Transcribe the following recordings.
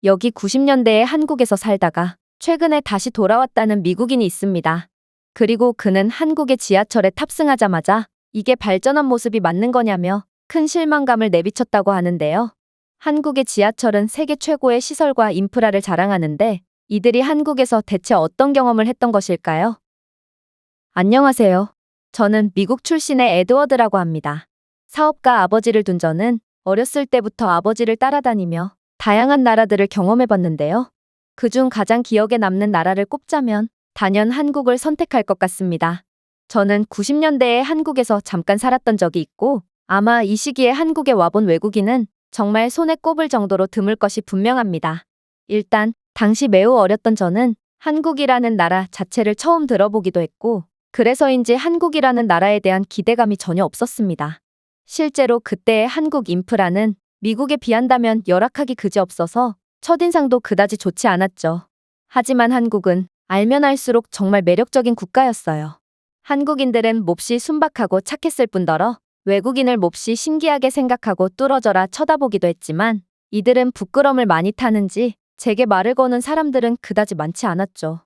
여기 90년대에 한국에서 살다가 최근에 다시 돌아왔다는 미국인이 있습니다. 그리고 그는 한국의 지하철에 탑승하자마자 이게 발전한 모습이 맞는 거냐며 큰 실망감을 내비쳤다고 하는데요. 한국의 지하철은 세계 최고의 시설과 인프라를 자랑하는데 이들이 한국에서 대체 어떤 경험을 했던 것일까요? 안녕하세요. 저는 미국 출신의 에드워드라고 합니다. 사업가 아버지를 둔 저는 어렸을 때부터 아버지를 따라다니며 다양한 나라들을 경험해봤는데요. 그중 가장 기억에 남는 나라를 꼽자면 단연 한국을 선택할 것 같습니다. 저는 90년대에 한국에서 잠깐 살았던 적이 있고 아마 이 시기에 한국에 와본 외국인은 정말 손에 꼽을 정도로 드물 것이 분명합니다. 일단 당시 매우 어렸던 저는 한국이라는 나라 자체를 처음 들어보기도 했고 그래서인지 한국이라는 나라에 대한 기대감이 전혀 없었습니다. 실제로 그때의 한국 인프라는 미국에 비한다면 열악하기 그지없어서 첫인상도 그다지 좋지 않았죠. 하지만 한국은 알면 알수록 정말 매력적인 국가였어요. 한국인들은 몹시 순박하고 착했을 뿐더러 외국인을 몹시 신기하게 생각하고 뚫어져라 쳐다보기도 했지만 이들은 부끄럼을 많이 타는지 제게 말을 거는 사람들은 그다지 많지 않았죠.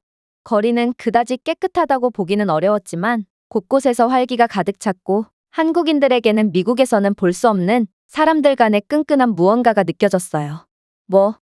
거리는 그다지 깨끗하다고 보기는 어려웠지만 곳곳에서 활기가 가득 찼고 한국인들에게는 미국에서는 볼 수 없는 사람들 간의 끈끈한 무언가가 느껴졌어요.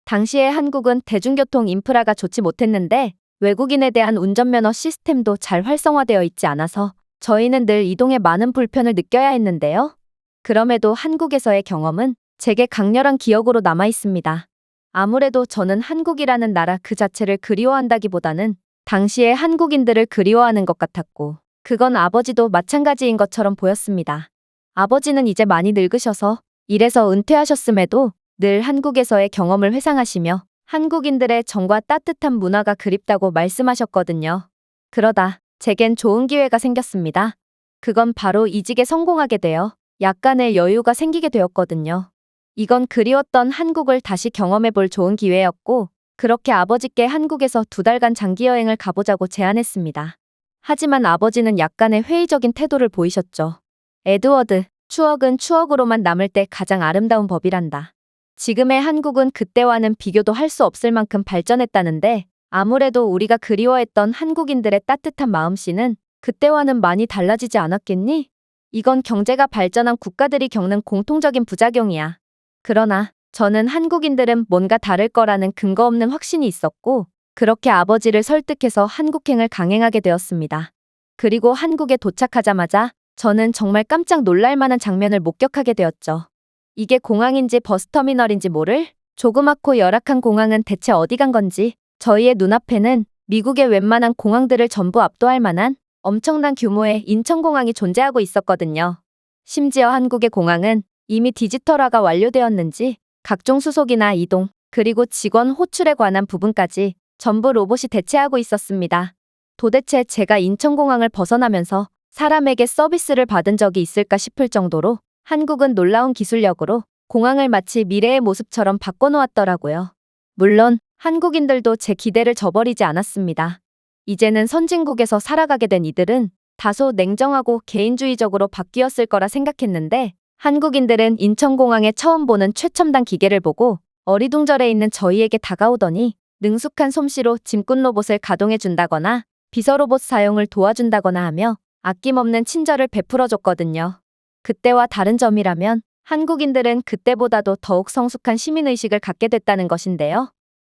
당시에 한국은 대중교통 인프라가 좋지 못했는데 외국인에 대한 운전면허 시스템도 잘 활성화되어 있지 않아서 저희는 늘 이동에 많은 불편을 느껴야 했는데요. 그럼에도 한국에서의 경험은 제게 강렬한 기억으로 남아 있습니다. 아무래도 저는 한국이라는 나라 그 자체를 그리워한다기보다는 당시의 한국인들을 그리워하는 것 같았고 그건 아버지도 마찬가지인 것처럼 보였습니다. 아버지는 이제 많이 늙으셔서 일에서 은퇴하셨음에도 늘 한국에서의 경험을 회상하시며 한국인들의 정과 따뜻한 문화가 그립다고 말씀하셨거든요. 그러다 제겐 좋은 기회가 생겼습니다. 그건 바로 이직에 성공하게 되어 약간의 여유가 생기게 되었거든요. 이건 그리웠던 한국을 다시 경험해볼 좋은 기회였고 그렇게 아버지께 한국에서 2달간 장기여행을 가보자고 제안했습니다. 하지만 아버지는 약간의 회의적인 태도를 보이셨죠. 에드워드, 추억은 추억으로만 남을 때 가장 아름다운 법이란다. 지금의 한국은 그때와는 비교도 할 수 없을 만큼 발전했다는데 아무래도 우리가 그리워했던 한국인들의 따뜻한 마음씨는 그때와는 많이 달라지지 않았겠니? 이건 경제가 발전한 국가들이 겪는 공통적인 부작용이야. 그러나 저는 한국인들은 뭔가 다를 거라는 근거 없는 확신이 있었고 그렇게 아버지를 설득해서 한국행을 강행하게 되었습니다. 그리고 한국에 도착하자마자 저는 정말 깜짝 놀랄 만한 장면을 목격하게 되었죠. 이게 공항인지 버스터미널인지 모를 조그맣고 열악한 공항은 대체 어디 간 건지 저희의 눈앞에는 미국의 웬만한 공항들을 전부 압도할 만한 엄청난 규모의 인천공항이 존재하고 있었거든요. 심지어 한국의 공항은 이미 디지털화가 완료되었는지 각종 수속이나 이동, 그리고 직원 호출에 관한 부분까지 전부 로봇이 대체하고 있었습니다. 도대체 제가 인천공항을 벗어나면서 사람에게 서비스를 받은 적이 있을까 싶을 정도로 한국은 놀라운 기술력으로 공항을 마치 미래의 모습처럼 바꿔놓았더라고요. 물론 한국인들도 제 기대를 저버리지 않았습니다. 이제는 선진국에서 살아가게 된 이들은 다소 냉정하고 개인주의적으로 바뀌었을 거라 생각했는데 한국인들은 인천공항에 처음 보는 최첨단 기계를 보고 어리둥절해 있는 저희에게 다가오더니 능숙한 솜씨로 짐꾼 로봇을 가동해준다거나 비서로봇 사용을 도와준다거나 하며 아낌없는 친절을 베풀어줬거든요. 그때와 다른 점이라면 한국인들은 그때보다도 더욱 성숙한 시민의식을 갖게 됐다는 것인데요.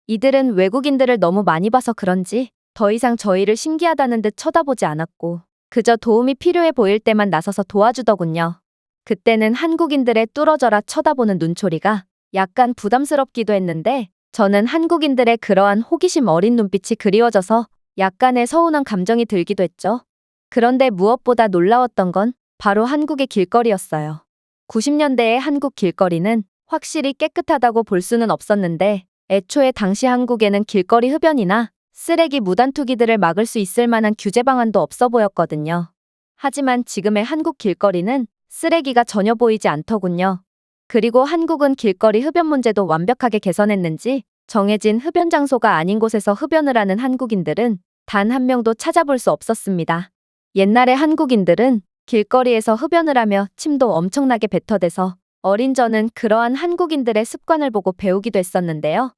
이들은 외국인들을 너무 많이 봐서 그런지 더 이상 저희를 신기하다는 듯 쳐다보지 않았고 그저 도움이 필요해 보일 때만 나서서 도와주더군요. 그때는 한국인들의 뚫어져라 쳐다보는 눈초리가 약간 부담스럽기도 했는데 저는 한국인들의 그러한 호기심 어린 눈빛이 그리워져서 약간의 서운한 감정이 들기도 했죠. 그런데 무엇보다 놀라웠던 건 바로 한국의 길거리였어요. 90년대의 한국 길거리는 확실히 깨끗하다고 볼 수는 없었는데 애초에 당시 한국에는 길거리 흡연이나 쓰레기 무단 투기들을 막을 수 있을 만한 규제 방안도 없어 보였거든요. 하지만 지금의 한국 길거리는 쓰레기가 전혀 보이지 않더군요. 그리고 한국은 길거리 흡연 문제도 완벽하게 개선했는지 정해진 흡연 장소가 아닌 곳에서 흡연을 하는 한국인들은 단 한 명도 찾아볼 수 없었습니다. 옛날의 한국인들은 길거리에서 흡연을 하며 침도 엄청나게 뱉어대서 어린 저는 그러한 한국인들의 습관을 보고 배우기도 했었는데요.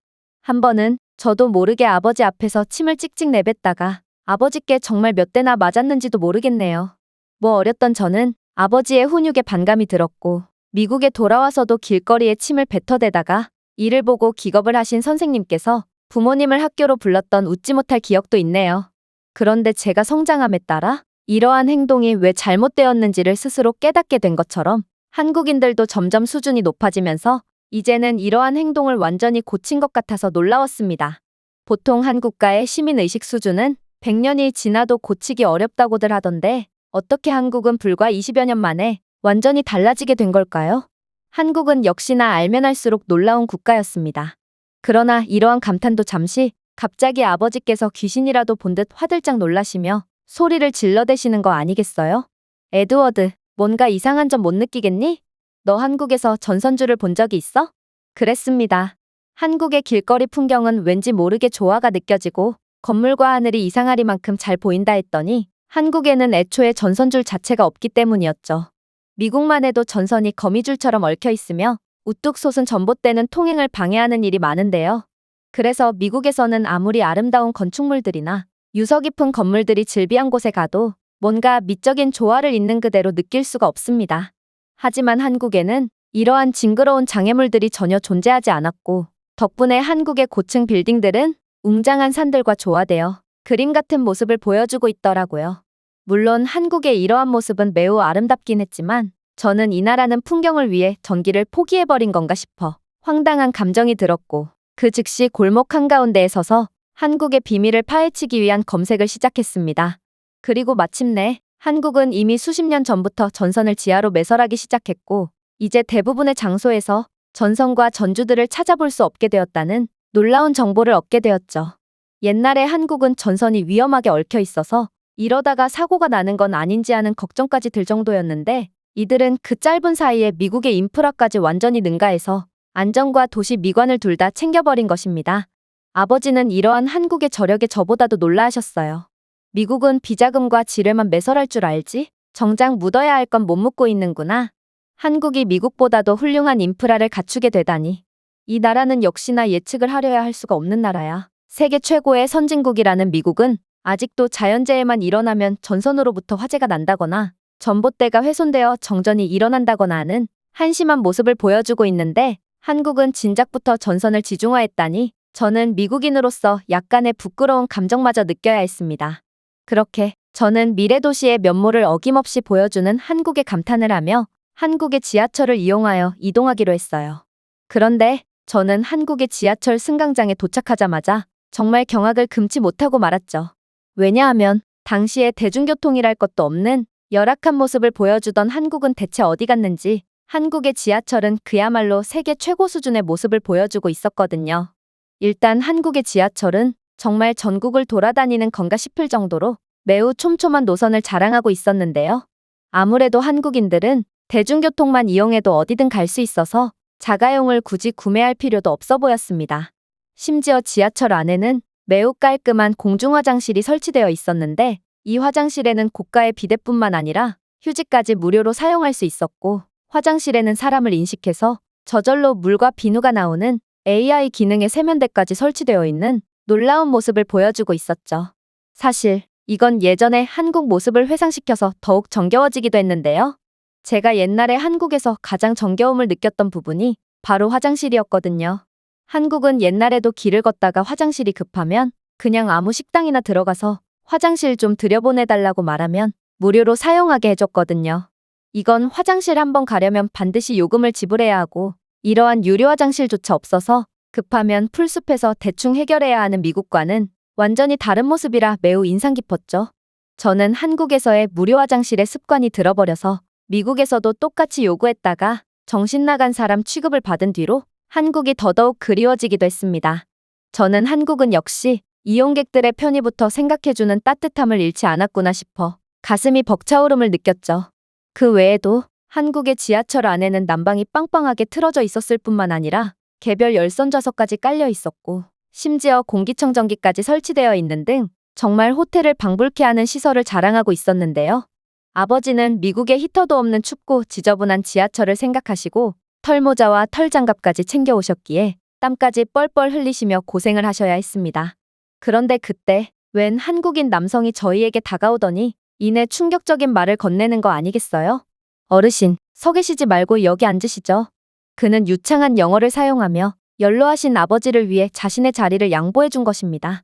한 번은 저도 모르게 아버지 앞에서 침을 찍찍 내뱉다가 아버지께 정말 몇 대나 맞았는지도 모르겠네요. 뭐 어렸던 저는 아버지의 훈육에 반감이 들었고 미국에 돌아와서도 길거리에 침을 뱉어대다가 이를 보고 기겁을 하신 선생님께서 부모님을 학교로 불렀던 웃지 못할 기억도 있네요. 그런데 제가 성장함에 따라 이러한 행동이 왜 잘못되었는지를 스스로 깨닫게 된 것처럼 한국인들도 점점 수준이 높아지면서 이제는 이러한 행동을 완전히 고친 것 같아서 놀라웠습니다. 보통 한 국가의 시민의식 수준은 100년이 지나도 고치기 어렵다고들 하던데 어떻게 한국은 불과 20여 년 만에 완전히 달라지게 된 걸까요? 한국은 역시나 알면 알수록 놀라운 국가였습니다. 그러나 이러한 감탄도 잠시 갑자기 아버지께서 귀신이라도 본 듯 화들짝 놀라시며 소리를 질러대시는 거 아니겠어요? 에드워드, 뭔가 이상한 점 못 느끼겠니? 너 한국에서 전선주를 본 적이 있어? 그랬습니다. 한국의 길거리 풍경은 왠지 모르게 조화가 느껴지고 건물과 하늘이 이상하리만큼 잘 보인다 했더니 한국에는 애초에 전선줄 자체가 없기 때문이었죠. 미국만 해도 전선이 거미줄처럼 얽혀 있으며 우뚝 솟은 전봇대는 통행을 방해하는 일이 많은데요. 그래서 미국에서는 아무리 아름다운 건축물들이나 유서 깊은 건물들이 즐비한 곳에 가도 뭔가 미적인 조화를 있는 그대로 느낄 수가 없습니다. 하지만 한국에는 이러한 징그러운 장애물들이 전혀 존재하지 않았고 덕분에 한국의 고층 빌딩들은 웅장한 산들과 조화되어 그림 같은 모습을 보여주고 있더라고요. 물론 한국의 이러한 모습은 매우 아름답긴 했지만 저는 이 나라는 풍경을 위해 전기를 포기해버린 건가 싶어 황당한 감정이 들었고 그 즉시 골목 한가운데에 서서 한국의 비밀을 파헤치기 위한 검색을 시작했습니다. 그리고 마침내 한국은 이미 수십 년 전부터 전선을 지하로 매설하기 시작했고 이제 대부분의 장소에서 전선과 전주들을 찾아볼 수 없게 되었다는 놀라운 정보를 얻게 되었죠. 옛날에 한국은 전선이 위험하게 얽혀 있어서 이러다가 사고가 나는 건 아닌지 하는 걱정까지 들 정도였는데 이들은 그 짧은 사이에 미국의 인프라까지 완전히 능가해서 안전과 도시 미관을 둘 다 챙겨버린 것입니다. 아버지는 이러한 한국의 저력에 저보다도 놀라하셨어요. 미국은 비자금과 지뢰만 매설할 줄 알지? 정작 묻어야 할 건 못 묻고 있는구나. 한국이 미국보다도 훌륭한 인프라를 갖추게 되다니. 이 나라는 역시나 예측을 하려야 할 수가 없는 나라야. 세계 최고의 선진국이라는 미국은 아직도 자연재해만 일어나면 전선으로부터 화재가 난다거나 전봇대가 훼손되어 정전이 일어난다거나 하는 한심한 모습을 보여주고 있는데 한국은 진작부터 전선을 지중화했다니 저는 미국인으로서 약간의 부끄러운 감정마저 느껴야 했습니다. 그렇게 저는 미래 도시의 면모를 어김없이 보여주는 한국에 감탄을 하며 한국의 지하철을 이용하여 이동하기로 했어요. 그런데 저는 한국의 지하철 승강장에 도착하자마자 정말 경악을 금치 못하고 말았죠. 왜냐하면 당시에 대중교통이랄 것도 없는 열악한 모습을 보여주던 한국은 대체 어디 갔는지 한국의 지하철은 그야말로 세계 최고 수준의 모습을 보여주고 있었거든요. 일단 한국의 지하철은 정말 전국을 돌아다니는 건가 싶을 정도로 매우 촘촘한 노선을 자랑하고 있었는데요. 아무래도 한국인들은 대중교통만 이용해도 어디든 갈 수 있어서 자가용을 굳이 구매할 필요도 없어 보였습니다. 심지어 지하철 안에는 매우 깔끔한 공중화장실이 설치되어 있었는데 이 화장실에는 고가의 비데뿐만 아니라 휴지까지 무료로 사용할 수 있었고 화장실에는 사람을 인식해서 저절로 물과 비누가 나오는 AI 기능의 세면대까지 설치되어 있는 놀라운 모습을 보여주고 있었죠. 사실 이건 예전의 한국 모습을 회상시켜서 더욱 정겨워지기도 했는데요. 제가 옛날에 한국에서 가장 정겨움을 느꼈던 부분이 바로 화장실이었거든요. 한국은 옛날에도 길을 걷다가 화장실이 급하면 그냥 아무 식당이나 들어가서 화장실 좀 들여보내달라고 말하면 무료로 사용하게 해줬거든요. 이건 화장실 한번 가려면 반드시 요금을 지불해야 하고 이러한 유료 화장실조차 없어서 급하면 풀숲에서 대충 해결해야 하는 미국과는 완전히 다른 모습이라 매우 인상 깊었죠. 저는 한국에서의 무료 화장실의 습관이 들어버려서 미국에서도 똑같이 요구했다가 정신 나간 사람 취급을 받은 뒤로 한국이 더더욱 그리워지기도 했습니다. 저는 한국은 역시 이용객들의 편의부터 생각해주는 따뜻함을 잃지 않았구나 싶어 가슴이 벅차오름을 느꼈죠. 그 외에도 한국의 지하철 안에는 난방이 빵빵하게 틀어져 있었을 뿐만 아니라 개별 열선 좌석까지 깔려 있었고 심지어 공기청정기까지 설치되어 있는 등 정말 호텔을 방불케 하는 시설을 자랑하고 있었는데요. 아버지는 미국의 히터도 없는 춥고 지저분한 지하철을 생각하시고 털모자와 털장갑까지 챙겨오셨기에 땀까지 뻘뻘 흘리시며 고생을 하셔야 했습니다. 그런데 그때 웬 한국인 남성이 저희에게 다가오더니 이내 충격적인 말을 건네는 거 아니겠어요? 어르신, 서 계시지 말고 여기 앉으시죠. 그는 유창한 영어를 사용하며 연로하신 아버지를 위해 자신의 자리를 양보해 준 것입니다.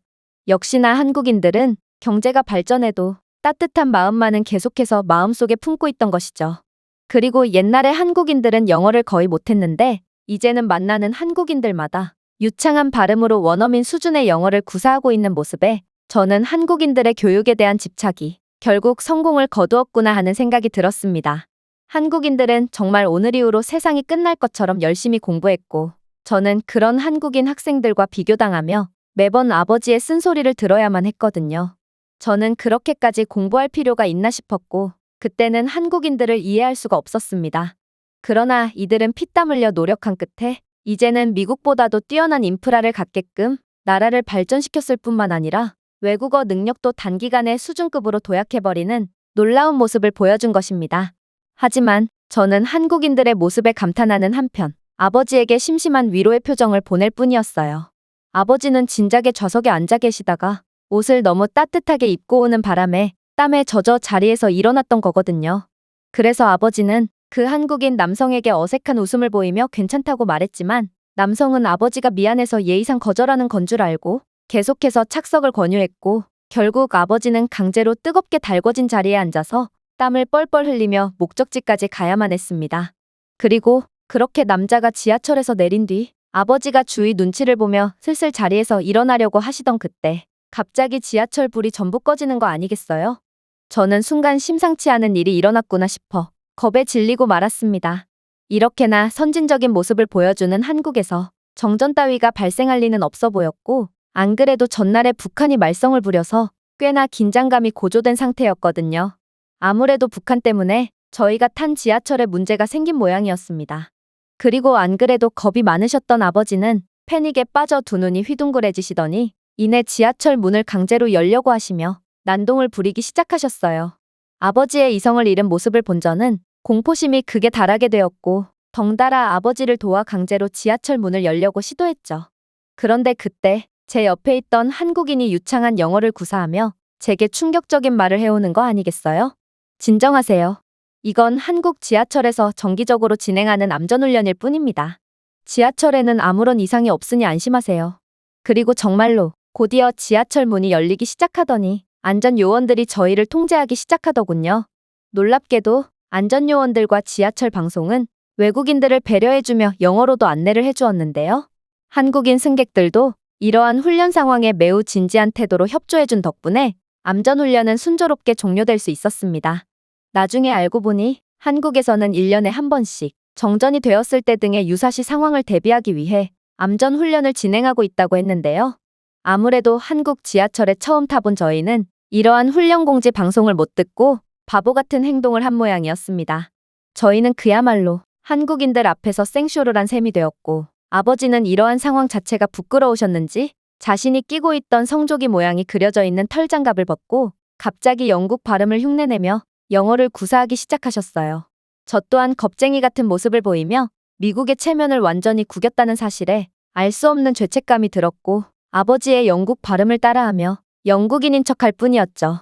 역시나 한국인들은 경제가 발전해도 따뜻한 마음만은 계속해서 마음속에 품고 있던 것이죠. 그리고 옛날에 한국인들은 영어를 거의 못했는데 이제는 만나는 한국인들마다 유창한 발음으로 원어민 수준의 영어를 구사하고 있는 모습에 저는 한국인들의 교육에 대한 집착이 결국 성공을 거두었구나 하는 생각이 들었습니다. 한국인들은 정말 오늘 이후로 세상이 끝날 것처럼 열심히 공부했고 저는 그런 한국인 학생들과 비교당하며 매번 아버지의 쓴소리를 들어야만 했거든요. 저는 그렇게까지 공부할 필요가 있나 싶었고 그때는 한국인들을 이해할 수가 없었습니다. 그러나 이들은 피땀 흘려 노력한 끝에 이제는 미국보다도 뛰어난 인프라를 갖게끔 나라를 발전시켰을 뿐만 아니라 외국어 능력도 단기간에 수준급으로 도약해버리는 놀라운 모습을 보여준 것입니다. 하지만 저는 한국인들의 모습에 감탄하는 한편 아버지에게 심심한 위로의 표정을 보낼 뿐이었어요. 아버지는 진작에 좌석에 앉아 계시다가 옷을 너무 따뜻하게 입고 오는 바람에 땀에 젖어 자리에서 일어났던 거거든요. 그래서 아버지는 그 한국인 남성에게 어색한 웃음을 보이며 괜찮다고 말했지만 남성은 아버지가 미안해서 예의상 거절하는 건 줄 알고 계속해서 착석을 권유했고 결국 아버지는 강제로 뜨겁게 달궈진 자리에 앉아서 땀을 뻘뻘 흘리며 목적지까지 가야만 했습니다. 그리고 그렇게 남자가 지하철에서 내린 뒤 아버지가 주위 눈치를 보며 슬슬 자리에서 일어나려고 하시던 그때 갑자기 지하철 불이 전부 꺼지는 거 아니겠어요? 저는 순간 심상치 않은 일이 일어났구나 싶어 겁에 질리고 말았습니다. 이렇게나 선진적인 모습을 보여주는 한국에서 정전 따위가 발생할 리는 없어 보였고 안 그래도 전날에 북한이 말썽을 부려서 꽤나 긴장감이 고조된 상태였거든요. 아무래도 북한 때문에 저희가 탄 지하철에 문제가 생긴 모양이었습니다. 그리고 안 그래도 겁이 많으셨던 아버지는 패닉에 빠져 두 눈이 휘둥그레지시더니 이내 지하철 문을 강제로 열려고 하시며 난동을 부리기 시작하셨어요. 아버지의 이성을 잃은 모습을 본 저는 공포심이 극에 달하게 되었고 덩달아 아버지를 도와 강제로 지하철 문을 열려고 시도했죠. 그런데 그때 제 옆에 있던 한국인이 유창한 영어를 구사하며 제게 충격적인 말을 해오는 거 아니겠어요? 진정하세요. 이건 한국 지하철에서 정기적으로 진행하는 안전훈련일 뿐입니다. 지하철에는 아무런 이상이 없으니 안심하세요. 그리고 정말로 곧이어 지하철 문이 열리기 시작하더니 안전요원들이 저희를 통제하기 시작하더군요. 놀랍게도 안전요원들과 지하철 방송은 외국인들을 배려해주며 영어로도 안내를 해주었는데요. 한국인 승객들도 이러한 훈련 상황에 매우 진지한 태도로 협조해준 덕분에 안전훈련은 순조롭게 종료될 수 있었습니다. 나중에 알고 보니 한국에서는 1년에 한 번씩 정전이 되었을 때 등의 유사시 상황을 대비하기 위해 안전훈련을 진행하고 있다고 했는데요. 아무래도 한국 지하철에 처음 타본 저희는 이러한 훈련 공지 방송을 못 듣고 바보 같은 행동을 한 모양이었습니다. 저희는 그야말로 한국인들 앞에서 생쇼를 한 셈이 되었고 아버지는 이러한 상황 자체가 부끄러우셨는지 자신이 끼고 있던 성조기 모양이 그려져 있는 털장갑을 벗고 갑자기 영국 발음을 흉내내며 영어를 구사하기 시작하셨어요. 저 또한 겁쟁이 같은 모습을 보이며 미국의 체면을 완전히 구겼다는 사실에 알 수 없는 죄책감이 들었고 아버지의 영국 발음을 따라하며 영국인인 척할 뿐이었죠.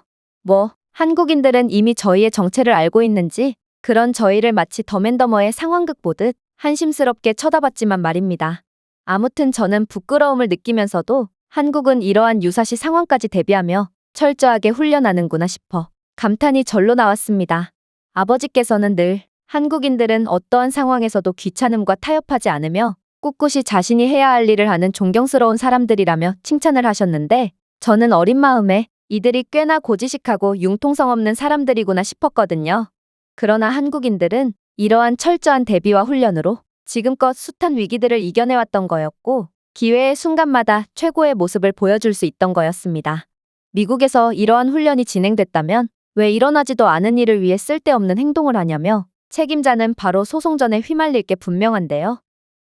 한국인들은 이미 저희의 정체를 알고 있는지 그런 저희를 마치 덤앤더머의 상황극 보듯 한심스럽게 쳐다봤지만 말입니다. 아무튼 저는 부끄러움을 느끼면서도 한국은 이러한 유사시 상황까지 대비하며 철저하게 훈련하는구나 싶어 감탄이 절로 나왔습니다. 아버지께서는 늘 한국인들은 어떠한 상황에서도 귀찮음과 타협하지 않으며 꿋꿋이 자신이 해야 할 일을 하는 존경스러운 사람들이라며 칭찬을 하셨는데 저는 어린 마음에 이들이 꽤나 고지식하고 융통성 없는 사람들이구나 싶었거든요. 그러나 한국인들은 이러한 철저한 대비와 훈련으로 지금껏 숱한 위기들을 이겨내왔던 거였고 기회의 순간마다 최고의 모습을 보여줄 수 있던 거였습니다. 미국에서 이러한 훈련이 진행됐다면 왜 일어나지도 않은 일을 위해 쓸데없는 행동을 하냐며 책임자는 바로 소송전에 휘말릴 게 분명한데요.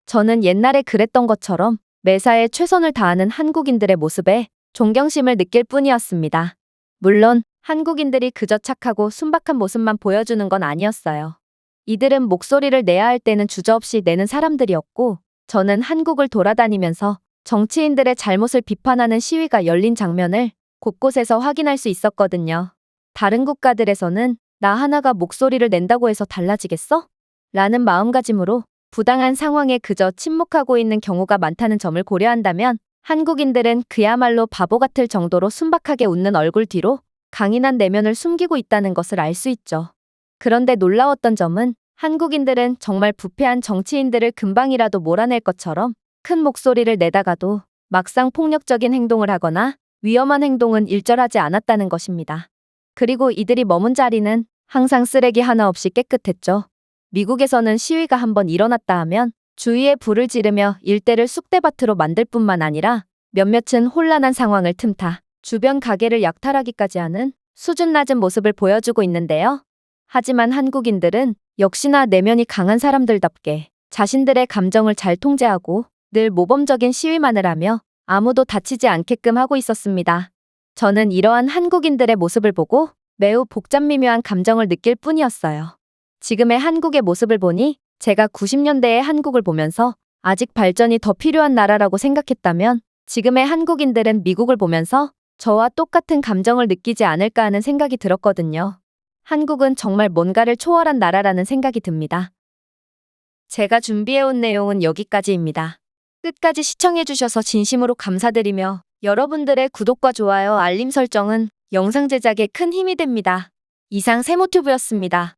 저는 옛날에 그랬던 것처럼 매사에 최선을 다하는 한국인들의 모습에 존경심을 느낄 뿐이었습니다. 물론 한국인들이 그저 착하고 순박한 모습만 보여주는 건 아니었어요. 이들은 목소리를 내야 할 때는 주저없이 내는 사람들이었고 저는 한국을 돌아다니면서 정치인들의 잘못을 비판하는 시위가 열린 장면을 곳곳에서 확인할 수 있었거든요. 다른 국가들에서는 나 하나가 목소리를 낸다고 해서 달라지겠어? 라는 마음가짐으로 부당한 상황에 그저 침묵하고 있는 경우가 많다는 점을 고려한다면 한국인들은 그야말로 바보 같을 정도로 순박하게 웃는 얼굴 뒤로 강인한 내면을 숨기고 있다는 것을 알 수 있죠. 그런데 놀라웠던 점은 한국인들은 정말 부패한 정치인들을 금방이라도 몰아낼 것처럼 큰 목소리를 내다가도 막상 폭력적인 행동을 하거나 위험한 행동은 일절하지 않았다는 것입니다. 그리고 이들이 머문 자리는 항상 쓰레기 하나 없이 깨끗했죠. 미국에서는 시위가 한번 일어났다 하면 주위에 불을 지르며 일대를 쑥대밭으로 만들 뿐만 아니라 몇몇은 혼란한 상황을 틈타 주변 가게를 약탈하기까지 하는 수준 낮은 모습을 보여주고 있는데요. 하지만 한국인들은 역시나 내면이 강한 사람들답게 자신들의 감정을 잘 통제하고 늘 모범적인 시위만을 하며 아무도 다치지 않게끔 하고 있었습니다. 저는 이러한 한국인들의 모습을 보고 매우 복잡미묘한 감정을 느낄 뿐이었어요. 지금의 한국의 모습을 보니 제가 90년대의 한국을 보면서 아직 발전이 더 필요한 나라라고 생각했다면 지금의 한국인들은 미국을 보면서 저와 똑같은 감정을 느끼지 않을까 하는 생각이 들었거든요. 한국은 정말 뭔가를 초월한 나라라는 생각이 듭니다. 제가 준비해온 내용은 여기까지입니다. 끝까지 시청해주셔서 진심으로 감사드리며 여러분들의 구독과 좋아요, 알림 설정은 영상 제작에 큰 힘이 됩니다. 이상 세모튜브였습니다.